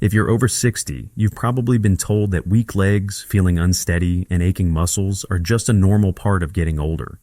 If you're over 60, you've probably been told that weak legs, feeling unsteady, and aching muscles are just a normal part of getting older.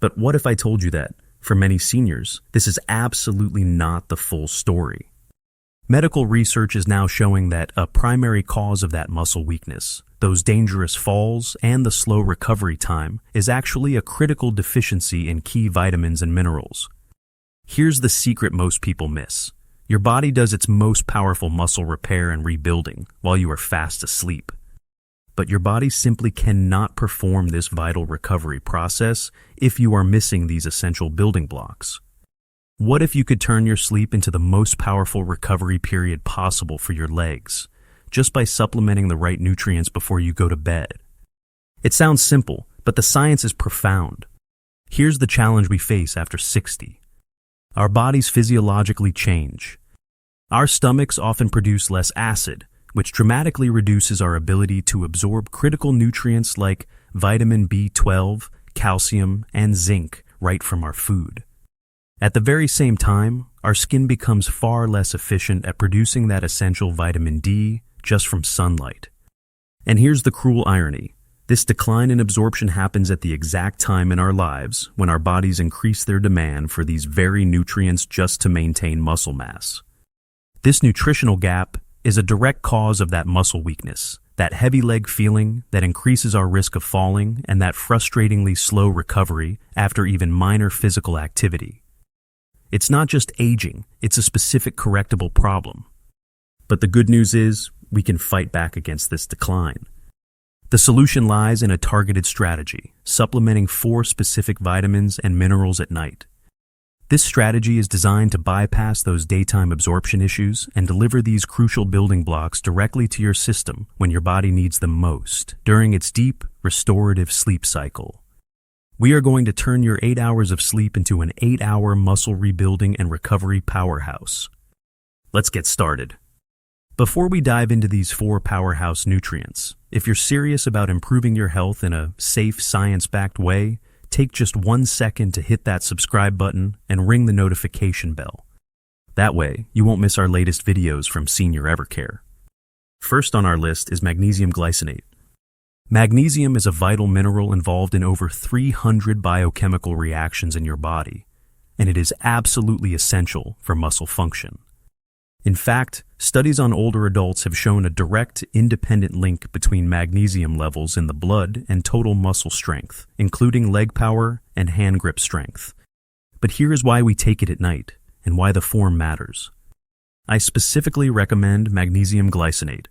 But what if I told you that, for many seniors, this is absolutely not the full story? Medical research is now showing that a primary cause of that muscle weakness, those dangerous falls, and the slow recovery time, is actually a critical deficiency in key vitamins and minerals. Here's the secret most people miss. Your body does its most powerful muscle repair and rebuilding while you are fast asleep. But your body simply cannot perform this vital recovery process if you are missing these essential building blocks. What if you could turn your sleep into the most powerful recovery period possible for your legs, just by supplementing the right nutrients before you go to bed? It sounds simple, but the science is profound. Here's the challenge we face after 60. Our bodies physiologically change. Our stomachs often produce less acid, which dramatically reduces our ability to absorb critical nutrients like vitamin B12, calcium, and zinc right from our food. At the very same time, our skin becomes far less efficient at producing that essential vitamin D just from sunlight. And here's the cruel irony. This decline in absorption happens at the exact time in our lives when our bodies increase their demand for these very nutrients just to maintain muscle mass. This nutritional gap is a direct cause of that muscle weakness, that heavy leg feeling that increases our risk of falling, and that frustratingly slow recovery after even minor physical activity. It's not just aging, it's a specific correctable problem. But the good news is, we can fight back against this decline. The solution lies in a targeted strategy, supplementing 4 specific vitamins and minerals at night. This strategy is designed to bypass those daytime absorption issues and deliver these crucial building blocks directly to your system when your body needs them most, during its deep, restorative sleep cycle. We are going to turn your 8 hours of sleep into an 8-hour muscle rebuilding and recovery powerhouse. Let's get started. Before we dive into these 4 powerhouse nutrients, if you're serious about improving your health in a safe, science-backed way, take just 1 second to hit that subscribe button and ring the notification bell. That way, you won't miss our latest videos from Senior Evercare. First on our list is magnesium glycinate. Magnesium is a vital mineral involved in over 300 biochemical reactions in your body, and it is absolutely essential for muscle function. In fact, studies on older adults have shown a direct, independent link between magnesium levels in the blood and total muscle strength, including leg power and hand grip strength. But here is why we take it at night, and why the form matters. I specifically recommend magnesium glycinate.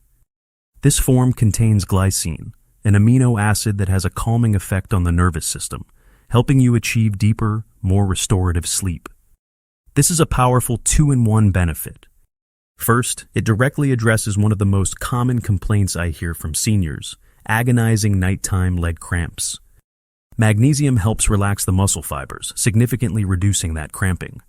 This form contains glycine, an amino acid that has a calming effect on the nervous system, helping you achieve deeper, more restorative sleep. This is a powerful 2-in-1 benefit. First, it directly addresses one of the most common complaints I hear from seniors, agonizing nighttime leg cramps. Magnesium helps relax the muscle fibers, significantly reducing that cramping.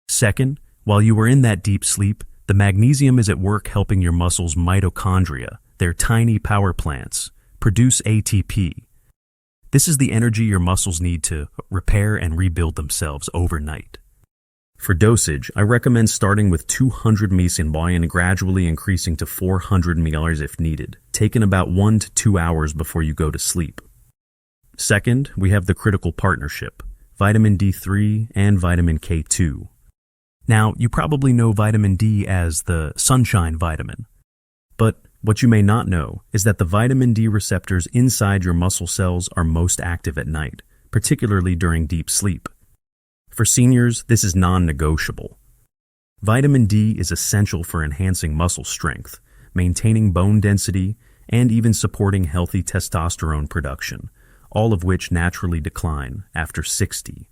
Second, while you are in that deep sleep, the magnesium is at work helping your muscles' mitochondria, their tiny power plants, produce ATP. This is the energy your muscles need to repair and rebuild themselves overnight. For dosage, I recommend starting with 200 mg and gradually increasing to 400 mg if needed, taken about 1 to 2 hours before you go to sleep. Second, we have the critical partnership, vitamin D3 and vitamin K2. Now, you probably know vitamin D as the sunshine vitamin. But what you may not know is that the vitamin D receptors inside your muscle cells are most active at night, particularly during deep sleep. For seniors, this is non-negotiable. Vitamin D is essential for enhancing muscle strength, maintaining bone density, and even supporting healthy testosterone production, all of which naturally decline after 60.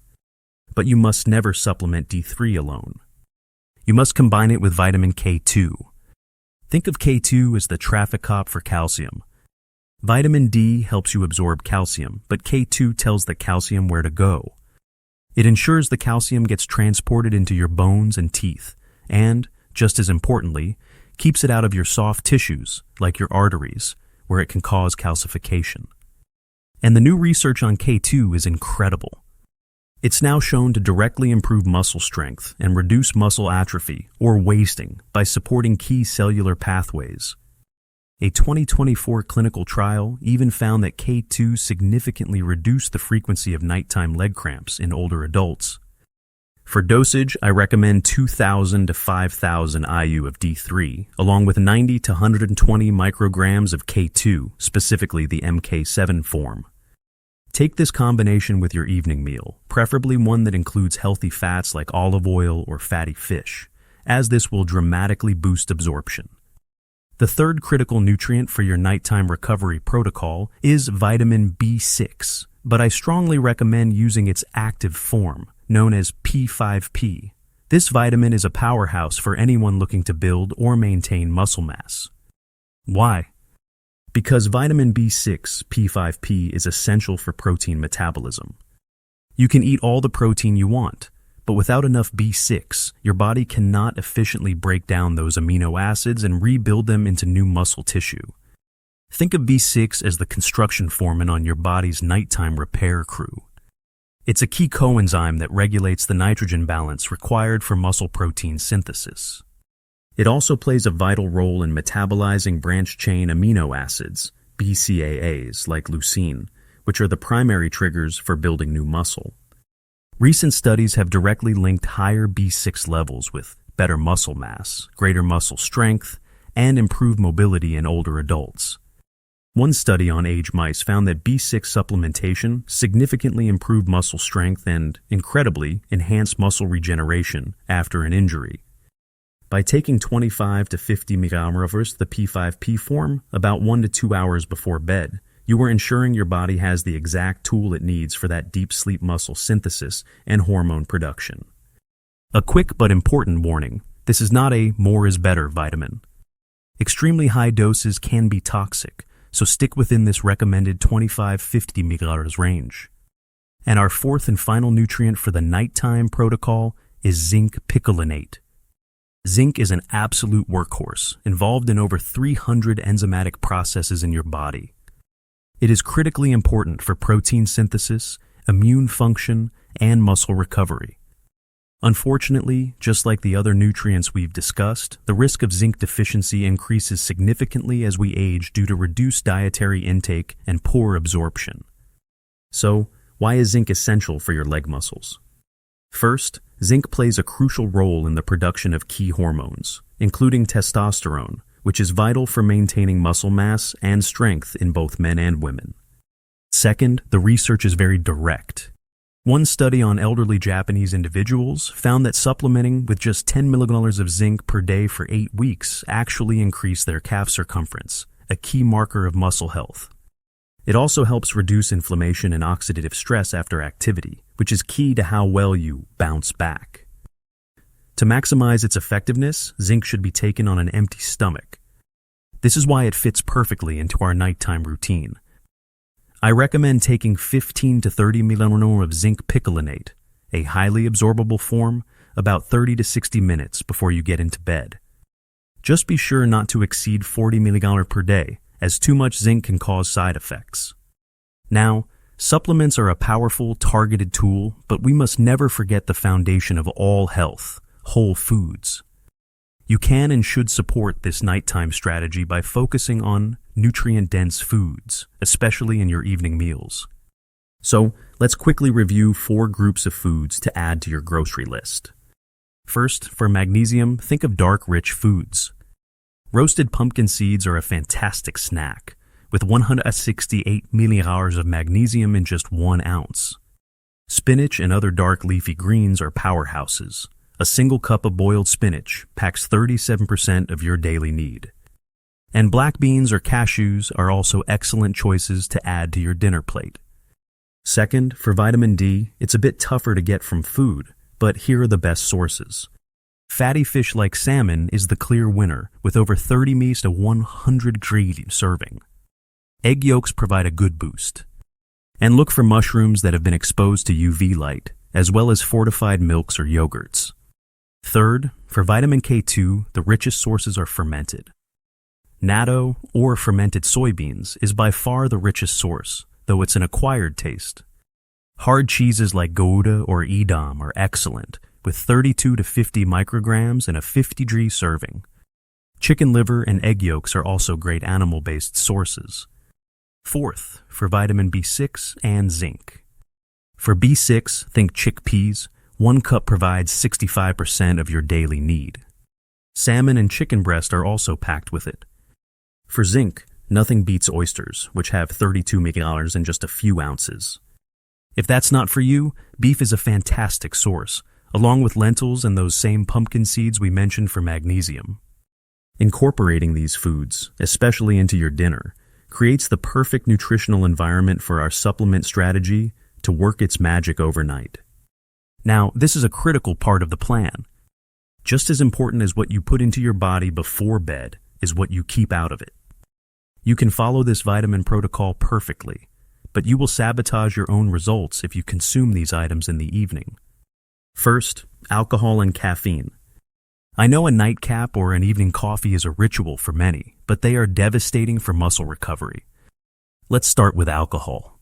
But you must never supplement D3 alone. You must combine it with vitamin K2. Think of K2 as the traffic cop for calcium. Vitamin D helps you absorb calcium, but K2 tells the calcium where to go. It ensures the calcium gets transported into your bones and teeth, and, just as importantly, keeps it out of your soft tissues, like your arteries, where it can cause calcification. And the new research on K2 is incredible. It's now shown to directly improve muscle strength and reduce muscle atrophy or wasting by supporting key cellular pathways. A 2024 clinical trial even found that K2 significantly reduced the frequency of nighttime leg cramps in older adults. For dosage, I recommend 2,000 to 5,000 IU of D3, along with 90 to 120 micrograms of K2, specifically the MK7 form. Take this combination with your evening meal, preferably one that includes healthy fats like olive oil or fatty fish, as this will dramatically boost absorption. The third critical nutrient for your nighttime recovery protocol is vitamin B6, but I strongly recommend using its active form, known as P5P. This vitamin is a powerhouse for anyone looking to build or maintain muscle mass. Why? Because vitamin B6, P5P, is essential for protein metabolism. You can eat all the protein you want, but without enough B6, your body cannot efficiently break down those amino acids and rebuild them into new muscle tissue. Think of B6 as the construction foreman on your body's nighttime repair crew. It's a key coenzyme that regulates the nitrogen balance required for muscle protein synthesis. It also plays a vital role in metabolizing branched-chain amino acids, BCAAs, like leucine, which are the primary triggers for building new muscle. Recent studies have directly linked higher B6 levels with better muscle mass, greater muscle strength, and improved mobility in older adults. One study on aged mice found that B6 supplementation significantly improved muscle strength and, incredibly, enhanced muscle regeneration after an injury. By taking 25 to 50 mg of the P5P form about 1 to 2 hours before bed, you are ensuring your body has the exact tool it needs for that deep sleep muscle synthesis and hormone production. A quick but important warning: this is not a more is better vitamin. Extremely high doses can be toxic, so stick within this recommended 25-50 mg range. And our fourth and final nutrient for the nighttime protocol is zinc picolinate. Zinc is an absolute workhorse, involved in over 300 enzymatic processes in your body. It is critically important for protein synthesis, immune function, and muscle recovery. Unfortunately, just like the other nutrients we've discussed, the risk of zinc deficiency increases significantly as we age due to reduced dietary intake and poor absorption. So, why is zinc essential for your leg muscles? First, zinc plays a crucial role in the production of key hormones, including testosterone, which is vital for maintaining muscle mass and strength in both men and women. Second, the research is very direct. One study on elderly Japanese individuals found that supplementing with just 10 mg of zinc per day for 8 weeks actually increased their calf circumference, a key marker of muscle health. It also helps reduce inflammation and oxidative stress after activity, which is key to how well you bounce back. To maximize its effectiveness, zinc should be taken on an empty stomach. This is why it fits perfectly into our nighttime routine. I recommend taking 15 to 30 mg of zinc picolinate, a highly absorbable form, about 30 to 60 minutes before you get into bed. Just be sure not to exceed 40 mg per day, as too much zinc can cause side effects. Now, supplements are a powerful, targeted tool, but we must never forget the foundation of all health: whole foods. You can and should support this nighttime strategy by focusing on nutrient-dense foods, especially in your evening meals. So, let's quickly review 4 groups of foods to add to your grocery list. First, for magnesium, think of dark, rich foods. Roasted pumpkin seeds are a fantastic snack, with 168 mg of magnesium in just 1 ounce. Spinach and other dark leafy greens are powerhouses. A single cup of boiled spinach packs 37% of your daily need. And black beans or cashews are also excellent choices to add to your dinner plate. Second, for vitamin D, it's a bit tougher to get from food, but here are the best sources. Fatty fish like salmon is the clear winner, with over 30 mg to 100 grams serving. Egg yolks provide a good boost. And look for mushrooms that have been exposed to UV light, as well as fortified milks or yogurts. Third, for vitamin K2, the richest sources are fermented. Natto, or fermented soybeans, is by far the richest source, though it's an acquired taste. Hard cheeses like Gouda or Edam are excellent, with 32 to 50 micrograms in a 50-gram serving. Chicken liver and egg yolks are also great animal-based sources. Fourth, for vitamin B6 and zinc. For B6, think chickpeas. 1 cup provides 65% of your daily need. Salmon and chicken breast are also packed with it. For zinc, nothing beats oysters, which have 32 milligrams in just a few ounces. If that's not for you, beef is a fantastic source, along with lentils and those same pumpkin seeds we mentioned for magnesium. Incorporating these foods, especially into your dinner, creates the perfect nutritional environment for our supplement strategy to work its magic overnight. Now, this is a critical part of the plan. Just as important as what you put into your body before bed is what you keep out of it. You can follow this vitamin protocol perfectly, but you will sabotage your own results if you consume these items in the evening. First, alcohol and caffeine. I know a nightcap or an evening coffee is a ritual for many, but they are devastating for muscle recovery. Let's start with alcohol.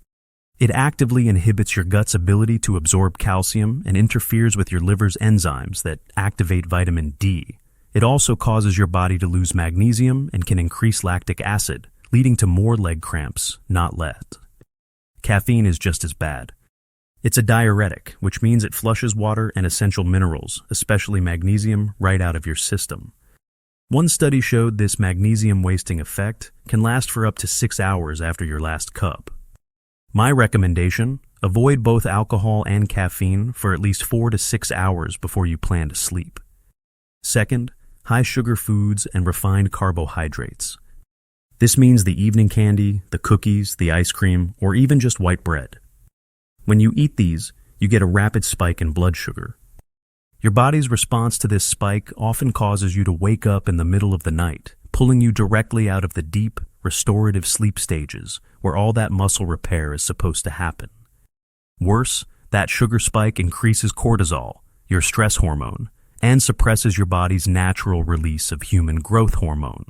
It actively inhibits your gut's ability to absorb calcium and interferes with your liver's enzymes that activate vitamin D. It also causes your body to lose magnesium and can increase lactic acid, leading to more leg cramps, not less. Caffeine is just as bad. It's a diuretic, which means it flushes water and essential minerals, especially magnesium, right out of your system. One study showed this magnesium-wasting effect can last for up to 6 hours after your last cup. My recommendation, avoid both alcohol and caffeine for at least 4 to 6 hours before you plan to sleep. Second, high sugar foods and refined carbohydrates. This means the evening candy, the cookies, the ice cream, or even just white bread. When you eat these, you get a rapid spike in blood sugar. Your body's response to this spike often causes you to wake up in the middle of the night, pulling you directly out of the deep, restorative sleep stages where all that muscle repair is supposed to happen. Worse, that sugar spike increases cortisol, your stress hormone, and suppresses your body's natural release of human growth hormone.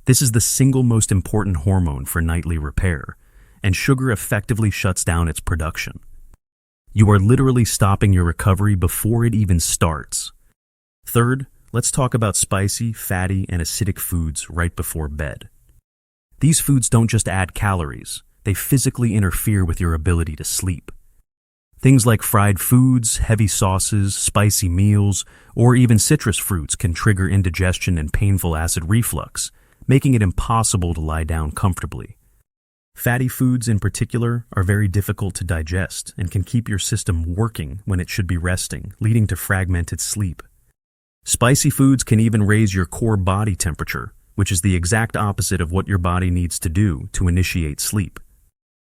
This is the single most important hormone for nightly repair, and sugar effectively shuts down its production. You are literally stopping your recovery before it even starts. Third, let's talk about spicy, fatty, and acidic foods right before bed. These foods don't just add calories, they physically interfere with your ability to sleep. Things like fried foods, heavy sauces, spicy meals, or even citrus fruits can trigger indigestion and painful acid reflux, making it impossible to lie down comfortably. Fatty foods in particular are very difficult to digest and can keep your system working when it should be resting, leading to fragmented sleep. Spicy foods can even raise your core body temperature, which is the exact opposite of what your body needs to do to initiate sleep.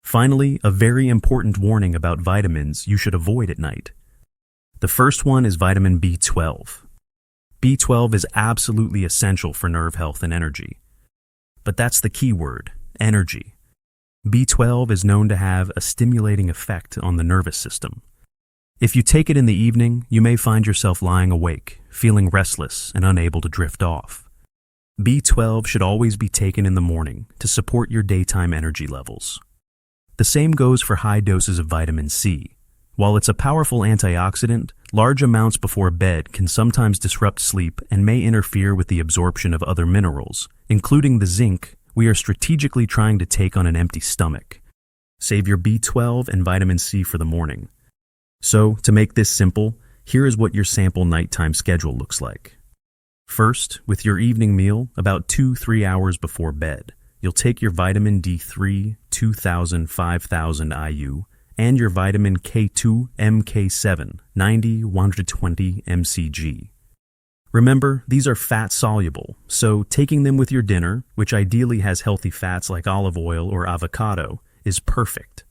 Finally, a very important warning about vitamins you should avoid at night. The first one is vitamin B12. B12 is absolutely essential for nerve health and energy. But that's the key word, energy. B12 is known to have a stimulating effect on the nervous system. If you take it in the evening, you may find yourself lying awake, feeling restless and unable to drift off. B12 should always be taken in the morning to support your daytime energy levels. The same goes for high doses of vitamin C. While it's a powerful antioxidant, large amounts before bed can sometimes disrupt sleep and may interfere with the absorption of other minerals, including the zinc we are strategically trying to take on an empty stomach. Save your B12 and vitamin C for the morning. So, to make this simple, here is what your sample nighttime schedule looks like. First, with your evening meal, about 2-3 hours before bed, you'll take your vitamin D3, 2000-5000 IU, and your vitamin K2 MK7, 90-120 mcg. Remember, these are fat-soluble, so taking them with your dinner, which ideally has healthy fats like olive oil or avocado, is perfect.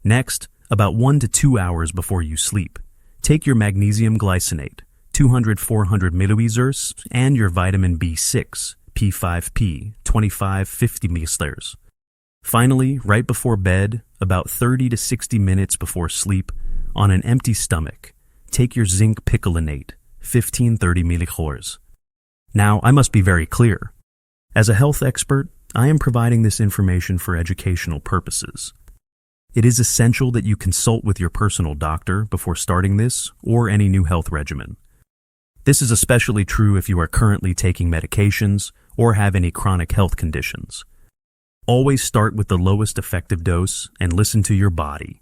Next, about 1 to 2 hours before you sleep, take your magnesium glycinate, 200-400 milliliters, and your vitamin B6, P5P, 25-50 milliliters. Finally, right before bed, about 30 to 60 minutes before sleep, on an empty stomach, take your zinc picolinate, 15-30 milliliters. Now, I must be very clear. As a health expert, I am providing this information for educational purposes. It is essential that you consult with your personal doctor before starting this or any new health regimen. This is especially true if you are currently taking medications or have any chronic health conditions. Always start with the lowest effective dose and listen to your body.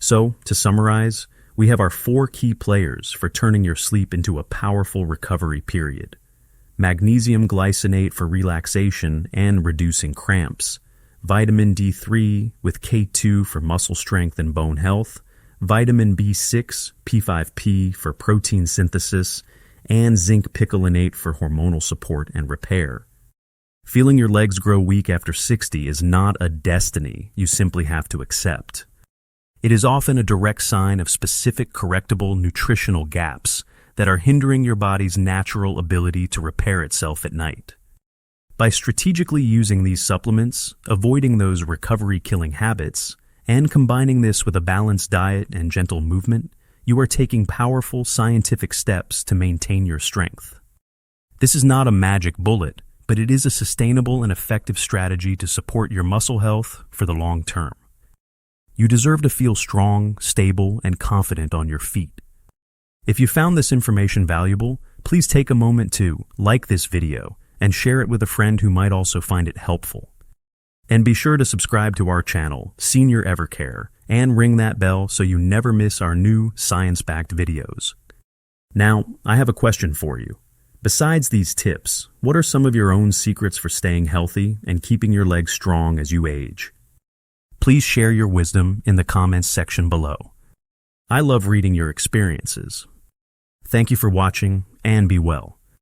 So, to summarize, we have our 4 key players for turning your sleep into a powerful recovery period. Magnesium glycinate for relaxation and reducing cramps, vitamin D3 with K2 for muscle strength and bone health, vitamin B6, P5P for protein synthesis, and zinc picolinate for hormonal support and repair. Feeling your legs grow weak after 60 is not a destiny you simply have to accept. It is often a direct sign of specific correctable nutritional gaps that are hindering your body's natural ability to repair itself at night. By strategically using these supplements, avoiding those recovery-killing habits, and combining this with a balanced diet and gentle movement, you are taking powerful scientific steps to maintain your strength. This is not a magic bullet, but it is a sustainable and effective strategy to support your muscle health for the long term. You deserve to feel strong, stable, and confident on your feet. If you found this information valuable, please take a moment to like this video and share it with a friend who might also find it helpful. And be sure to subscribe to our channel, Senior Evercare, and ring that bell so you never miss our new science-backed videos. Now, I have a question for you. Besides these tips, what are some of your own secrets for staying healthy and keeping your legs strong as you age? Please share your wisdom in the comments section below. I love reading your experiences. Thank you for watching, and be well.